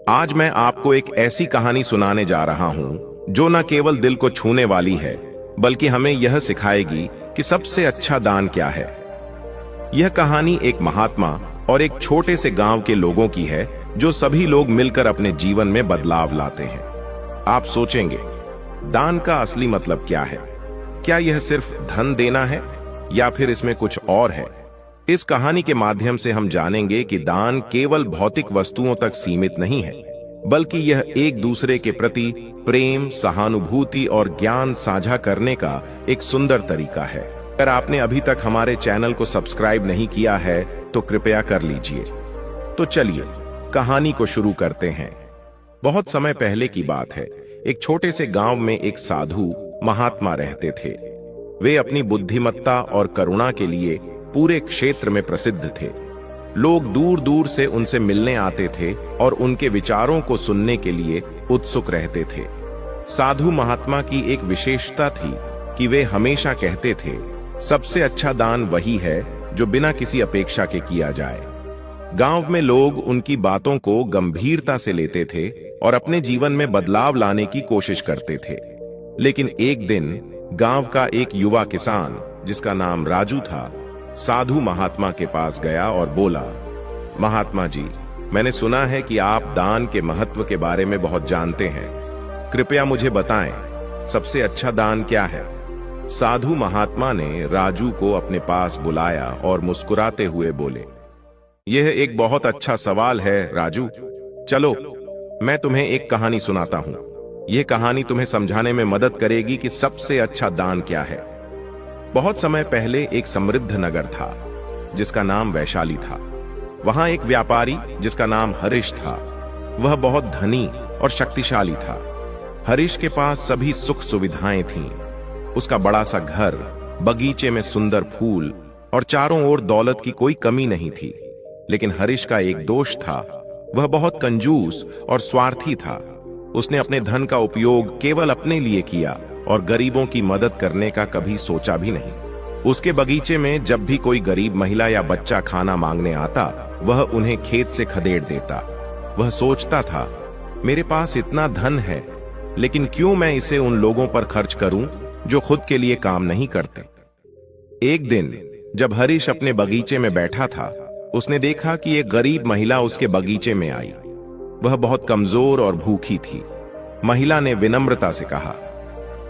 आज मैं आपको एक ऐसी कहानी सुनाने जा रहा हूं जो न केवल दिल को छूने वाली है बल्कि हमें यह सिखाएगी कि सबसे अच्छा दान क्या है। यह कहानी एक महात्मा और एक छोटे से गांव के लोगों की है जो सभी लोग मिलकर अपने जीवन में बदलाव लाते हैं। आप सोचेंगे, दान का असली मतलब क्या है? क्या यह सिर्फ धन देना है या फिर इसमें कुछ और है? इस कहानी के माध्यम से हम जानेंगे कि दान केवल भौतिक वस्तुओं तक सीमित नहीं है, बल्कि यह एक दूसरे के प्रति प्रेम, सहानुभूति और ज्ञान साझा करने का एक सुंदर तरीका है। अगर आपने अभी तक हमारे चैनल को सब्सक्राइब नहीं किया है तो कृपया कर लीजिए। तो चलिए कहानी को शुरू करते हैं। बहुत समय पहले की बात है। एक छोटे से गांव में एक साधु महात्मा रहते थे। वे अपनी बुद्धिमत्ता और करुणा के लिए पूरे क्षेत्र में प्रसिद्ध थे। लोग दूर दूर से उनसे मिलने आते थे और उनके विचारों को सुनने के लिए उत्सुक रहते थे। साधु महात्मा की एक विशेषता थी कि वे हमेशा कहते थे, सबसे अच्छा दान वही है जो बिना किसी अपेक्षा के किया जाए। गांव में लोग उनकी बातों को गंभीरता से लेते थे और अपने जीवन में बदलाव लाने की कोशिश करते थे। लेकिन एक दिन गांव का एक युवा किसान, जिसका नाम राजू था, साधु महात्मा के पास गया और बोला, महात्मा जी, मैंने सुना है कि आप दान के महत्व के बारे में बहुत जानते हैं। कृपया मुझे बताएं, सबसे अच्छा दान क्या है? साधु महात्मा ने राजू को अपने पास बुलाया और मुस्कुराते हुए बोले, यह एक बहुत अच्छा सवाल है राजू। चलो मैं तुम्हें एक कहानी सुनाता हूं। यह कहानी तुम्हें समझाने में मदद करेगी कि सबसे अच्छा दान क्या है। बहुत समय पहले एक समृद्ध नगर था जिसका नाम वैशाली था। वहां एक व्यापारी जिसका नाम हरीश था। वह बहुत धनी और शक्तिशाली था। हरीश के पास सभी सुख सुविधाएं थीं। उसका बड़ा सा घर, बगीचे में सुंदर फूल और चारों ओर दौलत की कोई कमी नहीं थी। लेकिन हरीश का एक दोष था, वह बहुत कंजूस और स्वार्थी था। उसने अपने धन का उपयोग केवल अपने लिए किया और गरीबों की मदद करने का कभी सोचा भी नहीं। उसके बगीचे में जब भी कोई गरीब महिला या बच्चा खाना मांगने आता, वह उन्हें खेत से खदेड़ देता। वह सोचता था, मेरे पास इतना धन है, लेकिन क्यों मैं इसे उन लोगों पर खर्च करूं जो खुद के लिए काम नहीं करते। एक दिन जब हरीश अपने बगीचे में बैठा था, उसने देखा कि एक गरीब महिला उसके बगीचे में आई। वह बहुत कमजोर और भूखी थी। महिला ने विनम्रता से कहा,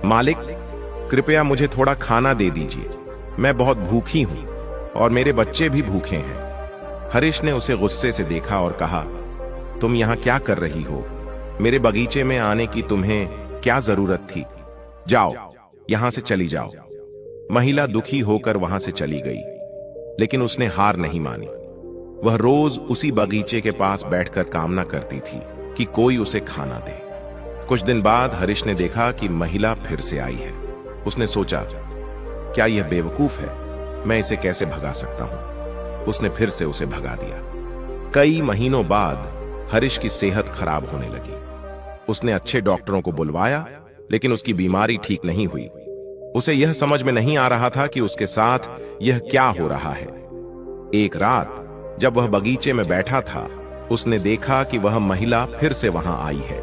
मालिक, कृपया मुझे थोड़ा खाना दे दीजिए। मैं बहुत भूखी हूं और मेरे बच्चे भी भूखे हैं। हरीश ने उसे गुस्से से देखा और कहा, तुम यहां क्या कर रही हो? मेरे बगीचे में आने की तुम्हें क्या जरूरत थी? जाओ, यहां से चली जाओ। महिला दुखी होकर वहां से चली गई, लेकिन उसने हार नहीं मानी। वह रोज उसी बगीचे के पास बैठकर कामना करती थी कि कोई उसे खाना दे। कुछ दिन बाद हरीश ने देखा कि महिला फिर से आई है। उसने सोचा, क्या यह बेवकूफ है? मैं इसे कैसे भगा सकता हूं? उसने फिर से उसे भगा दिया। कई महीनों बाद हरीश की सेहत खराब होने लगी। उसने अच्छे डॉक्टरों को बुलवाया, लेकिन उसकी बीमारी ठीक नहीं हुई। उसे यह समझ में नहीं आ रहा था कि उसके साथ यह क्या हो रहा है। एक रात जब वह बगीचे में बैठा था, उसने देखा कि वह महिला फिर से वहां आई है।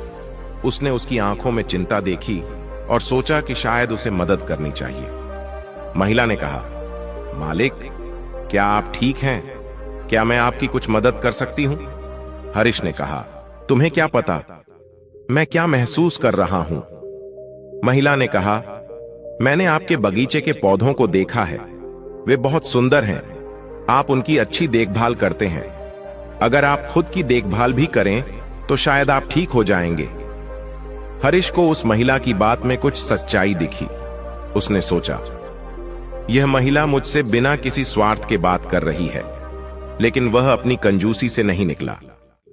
उसने उसकी आंखों में चिंता देखी और सोचा कि शायद उसे मदद करनी चाहिए। महिला ने कहा, मालिक, क्या आप ठीक हैं? क्या मैं आपकी कुछ मदद कर सकती हूं? हरीश ने कहा, तुम्हें क्या पता मैं क्या महसूस कर रहा हूं? महिला ने कहा, मैंने आपके बगीचे के पौधों को देखा है। वे बहुत सुंदर हैं। आप उनकी अच्छी देखभाल करते हैं। अगर आप खुद की देखभाल भी करें तो शायद आप ठीक हो जाएंगे। हरीश को उस महिला की बात में कुछ सच्चाई दिखी। उसने सोचा, यह महिला मुझसे बिना किसी स्वार्थ के बात कर रही है। लेकिन वह अपनी कंजूसी से नहीं निकला।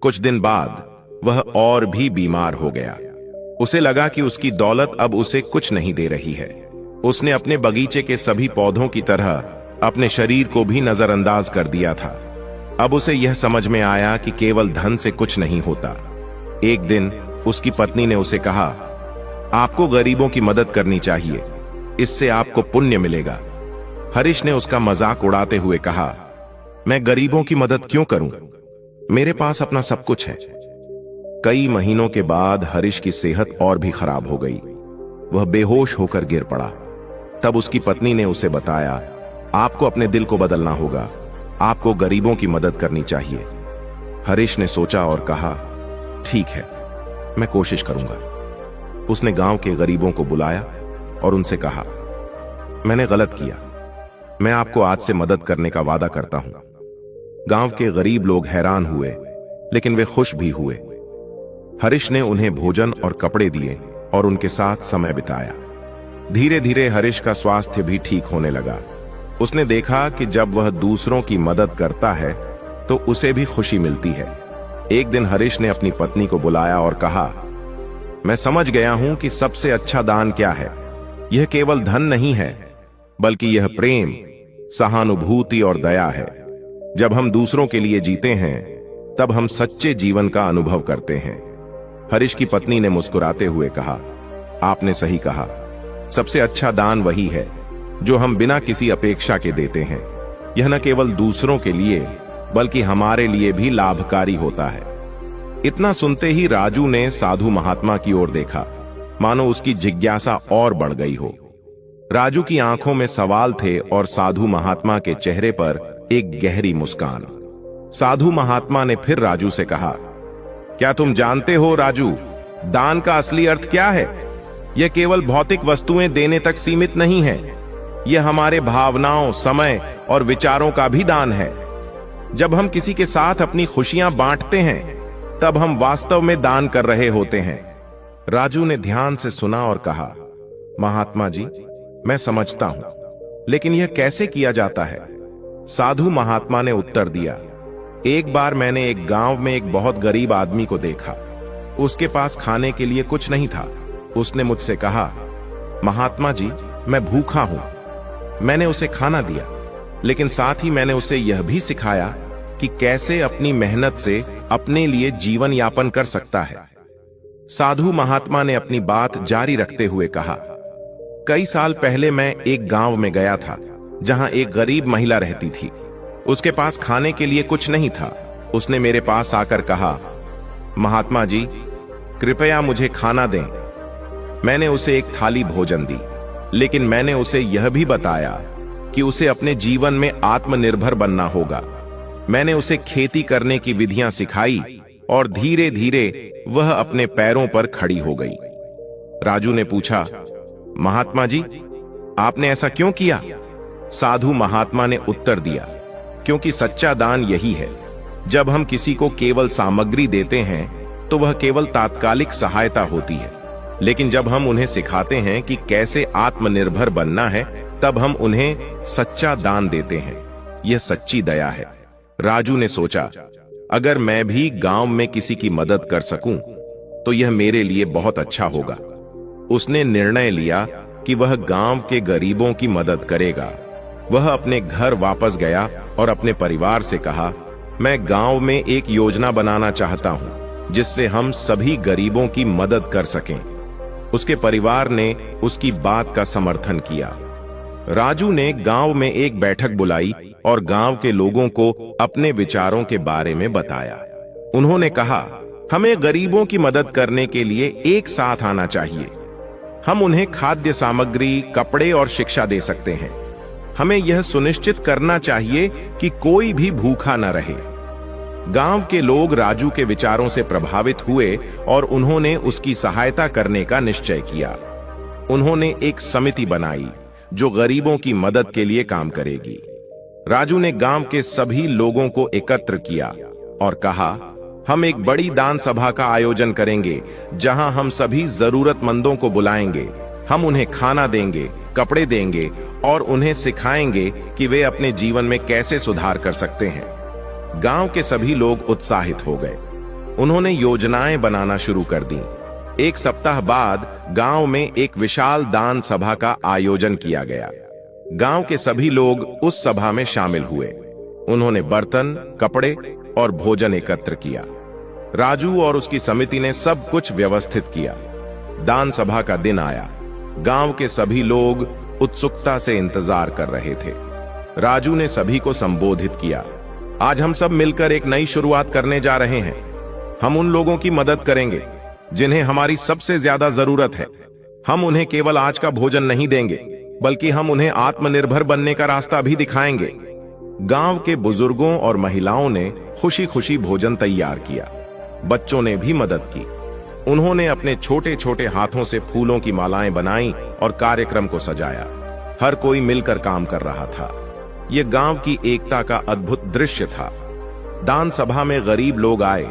कुछ दिन बाद वह और भी बीमार हो गया। उसे लगा कि उसकी दौलत अब उसे कुछ नहीं दे रही है। उसने अपने बगीचे के सभी पौधों की तरह अपने शरीर को भी नजरअंदाज कर दिया था। अब उसे यह समझ में आया कि केवल धन से कुछ नहीं होता। एक दिन उसकी पत्नी ने उसे कहा, आपको गरीबों की मदद करनी चाहिए, इससे आपको पुण्य मिलेगा। हरीश ने उसका मजाक उड़ाते हुए कहा, मैं गरीबों की मदद क्यों करूं? मेरे पास अपना सब कुछ है। कई महीनों के बाद हरीश की सेहत और भी खराब हो गई। वह बेहोश होकर गिर पड़ा। तब उसकी पत्नी ने उसे बताया, आपको अपने दिल को बदलना होगा, आपको गरीबों की मदद करनी चाहिए। हरीश ने सोचा और कहा, ठीक है, मैं कोशिश करूंगा। उसने गांव के गरीबों को बुलाया और उनसे कहा, मैंने गलत किया, मैं आपको आज से मदद करने का वादा करता हूं। गांव के गरीब लोग हैरान हुए, लेकिन वे खुश भी हुए। हरीश ने उन्हें भोजन और कपड़े दिए और उनके साथ समय बिताया। धीरे धीरे हरीश का स्वास्थ्य भी ठीक होने लगा। उसने देखा कि जब वह दूसरों की मदद करता है तो उसे भी खुशी मिलती है। एक दिन हरीश ने अपनी पत्नी को बुलाया और कहा, मैं समझ गया हूं कि सबसे अच्छा दान क्या है। यह केवल धन नहीं है, बल्कि यह प्रेम, सहानुभूति और दया है। जब हम दूसरों के लिए जीते हैं, तब हम सच्चे जीवन का अनुभव करते हैं। हरीश की पत्नी ने मुस्कुराते हुए कहा, आपने सही कहा, सबसे अच्छा दान वही है जो हम बिना किसी अपेक्षा के देते हैं। यह न केवल दूसरों के लिए, बल्कि हमारे लिए भी लाभकारी होता है। इतना सुनते ही राजू ने साधु महात्मा की ओर देखा, मानो उसकी जिज्ञासा और बढ़ गई हो। राजू की आंखों में सवाल थे और साधु महात्मा के चेहरे पर एक गहरी मुस्कान। साधु महात्मा ने फिर राजू से कहा, क्या तुम जानते हो राजू, दान का असली अर्थ क्या है? यह केवल भौतिक वस्तुएं देने तक सीमित नहीं है। यह हमारे भावनाओं, समय और विचारों का भी दान है। जब हम किसी के साथ अपनी खुशियां बांटते हैं, तब हम वास्तव में दान कर रहे होते हैं। राजू ने ध्यान से सुना और कहा, महात्मा जी, मैं समझता हूं, लेकिन यह कैसे किया जाता है? साधु महात्मा ने उत्तर दिया, एक बार मैंने एक गांव में एक बहुत गरीब आदमी को देखा। उसके पास खाने के लिए कुछ नहीं था। उसने मुझसे कहा, महात्मा जी, मैं भूखा हूं। मैंने उसे खाना दिया, लेकिन साथ ही मैंने उसे यह भी सिखाया कि कैसे अपनी मेहनत से अपने लिए जीवन यापन कर सकता है। साधु महात्मा ने अपनी बात जारी रखते हुए कहा, कई साल पहले मैं एक गांव में गया था, जहां एक गरीब महिला रहती थी। उसके पास खाने के लिए कुछ नहीं था। उसने मेरे पास आकर कहा, महात्मा जी, कृपया मुझे खाना दें। मैंने उसे एक थाली भोजन दी, लेकिन मैंने उसे यह भी बताया कि उसे अपने जीवन में आत्मनिर्भर बनना होगा। मैंने उसे खेती करने की विधियां सिखाई और धीरे धीरे वह अपने पैरों पर खड़ी हो गई। राजू ने पूछा, महात्मा जी, आपने ऐसा क्यों किया? साधु महात्मा ने उत्तर दिया, क्योंकि सच्चा दान यही है। जब हम किसी को केवल सामग्री देते हैं तो वह केवल तात्कालिक सहायता होती है, लेकिन जब हम उन्हें सिखाते हैं कि कैसे आत्मनिर्भर बनना है, तब हम उन्हें सच्चा दान देते हैं। यह सच्ची दया है। राजू ने सोचा, अगर मैं भी गांव में किसी की मदद कर सकूं तो यह मेरे लिए बहुत अच्छा होगा। उसने निर्णय लिया कि वह गांव के गरीबों की मदद करेगा। वह अपने घर वापस गया और अपने परिवार से कहा, मैं गांव में एक योजना बनाना चाहता हूं जिससे हम सभी गरीबों की मदद कर सकें। उसके परिवार ने उसकी बात का समर्थन किया। राजू ने गांव में एक बैठक बुलाई और गांव के लोगों को अपने विचारों के बारे में बताया। उन्होंने कहा, हमें गरीबों की मदद करने के लिए एक साथ आना चाहिए। हम उन्हें खाद्य सामग्री, कपड़े और शिक्षा दे सकते हैं। हमें यह सुनिश्चित करना चाहिए कि कोई भी भूखा न रहे। गांव के लोग राजू के विचारों से प्रभावित हुए और उन्होंने उसकी सहायता करने का निश्चय किया। उन्होंने एक समिति बनाई जो गरीबों की मदद के लिए काम करेगी। राजू ने गांव के सभी लोगों को एकत्र किया और कहा, हम एक बड़ी दान सभा का आयोजन करेंगे जहां हम सभी जरूरतमंदों को बुलाएंगे। हम उन्हें खाना देंगे, कपड़े देंगे और उन्हें सिखाएंगे कि वे अपने जीवन में कैसे सुधार कर सकते हैं। गांव के सभी लोग उत्साहित हो गए। उन्होंने योजनाएं बनाना शुरू कर दी। एक सप्ताह बाद गांव में एक विशाल दान सभा का आयोजन किया गया। गांव के सभी लोग उस सभा में शामिल हुए। उन्होंने बर्तन, कपड़े और भोजन एकत्र किया। राजू और उसकी समिति ने सब कुछ व्यवस्थित किया। दान सभा का दिन आया। गांव के सभी लोग उत्सुकता से इंतजार कर रहे थे। राजू ने सभी को संबोधित किया, आज हम सब मिलकर एक नई शुरुआत करने जा रहे हैं। हम उन लोगों की मदद करेंगे जिन्हें हमारी सबसे ज्यादा जरूरत है। हम उन्हें केवल आज का भोजन नहीं देंगे, बल्कि हम उन्हें आत्मनिर्भर बनने का रास्ता भी दिखाएंगे। गांव के बुजुर्गों और महिलाओं ने खुशी खुशी भोजन तैयार किया। बच्चों ने भी मदद की। उन्होंने अपने छोटे छोटे हाथों से फूलों की मालाएं बनाई और कार्यक्रम को सजाया। हर कोई मिलकर काम कर रहा था। यह गांव की एकता का अद्भुत दृश्य था। दान सभा में गरीब लोग आए।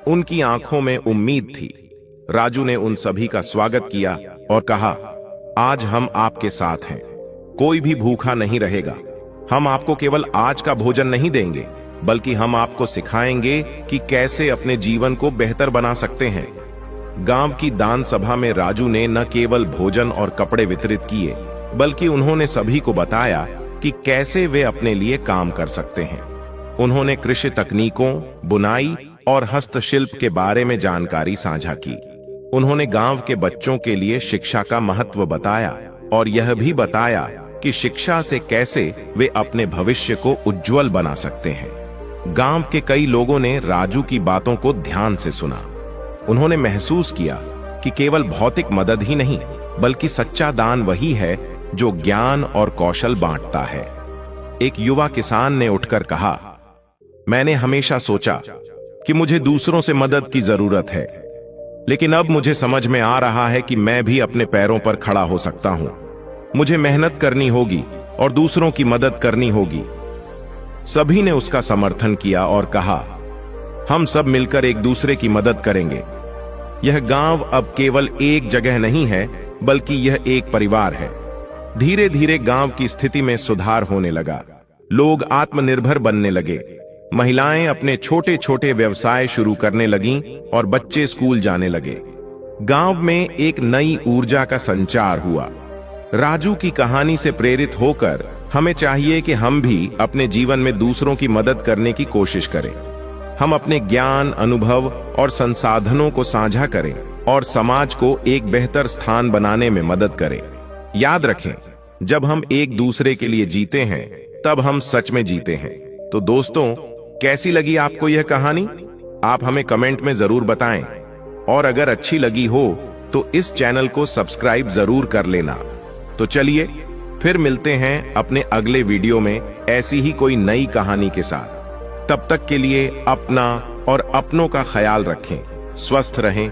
उनकी आंखों में उम्मीद थी। राजू ने उन सभी का स्वागत किया और कहा, आज हम आपके साथ हैं। कोई भी भूखा नहीं रहेगा। हम आपको केवल आज का भोजन नहीं देंगे, बल्कि हम आपको सिखाएंगे कि कैसे अपने जीवन को बेहतर बना सकते हैं। गांव की दान सभा में राजू ने न केवल भोजन और कपड़े वितरित किए, बल्कि उन्होंने सभी को बताया कि कैसे वे अपने लिए काम कर सकते हैं। उन्होंने कृषि तकनीकों, बुनाई और हस्तशिल्प के बारे में जानकारी साझा की। उन्होंने गांव के बच्चों के लिए शिक्षा का महत्व बताया और यह भी बताया कि शिक्षा से कैसे वे अपने भविष्य को उज्जवल बना सकते हैं। गांव के कई लोगों ने राजू की बातों को ध्यान से सुना। उन्होंने महसूस किया कि केवल भौतिक मदद ही नहीं, बल्कि सच्चा दान वही है जो ज्ञान और कौशल बांटता है। एक युवा किसान ने उठकर कहा, मैंने हमेशा सोचा कि मुझे दूसरों से मदद की जरूरत है, लेकिन अब मुझे समझ में आ रहा है कि मैं भी अपने पैरों पर खड़ा हो सकता हूं। मुझे मेहनत करनी होगी और दूसरों की मदद करनी होगी। सभी ने उसका समर्थन किया और कहा, हम सब मिलकर एक दूसरे की मदद करेंगे। यह गांव अब केवल एक जगह नहीं है, बल्कि यह एक परिवार है। धीरे धीरे गांव की स्थिति में सुधार होने लगा। लोग आत्मनिर्भर बनने लगे। महिलाएं अपने छोटे छोटे व्यवसाय शुरू करने लगीं और बच्चे स्कूल जाने लगे। गांव में एक नई ऊर्जा का संचार हुआ। राजू की कहानी से प्रेरित होकर हमें चाहिए कि हम भी अपने जीवन में दूसरों की मदद करने की कोशिश करें। हम अपने ज्ञान, अनुभव और संसाधनों को साझा करें और समाज को एक बेहतर स्थान बनाने में मदद करें। याद रखें, जब हम एक दूसरे के लिए जीते हैं, तब हम सच में जीते हैं। तो दोस्तों, कैसी लगी आपको यह कहानी? आप हमें कमेंट में जरूर बताएं। और अगर अच्छी लगी हो तो इस चैनल को सब्सक्राइब जरूर कर लेना। तो चलिए फिर मिलते हैं अपने अगले वीडियो में ऐसी ही कोई नई कहानी के साथ। तब तक के लिए अपना और अपनों का ख्याल रखें, स्वस्थ रहें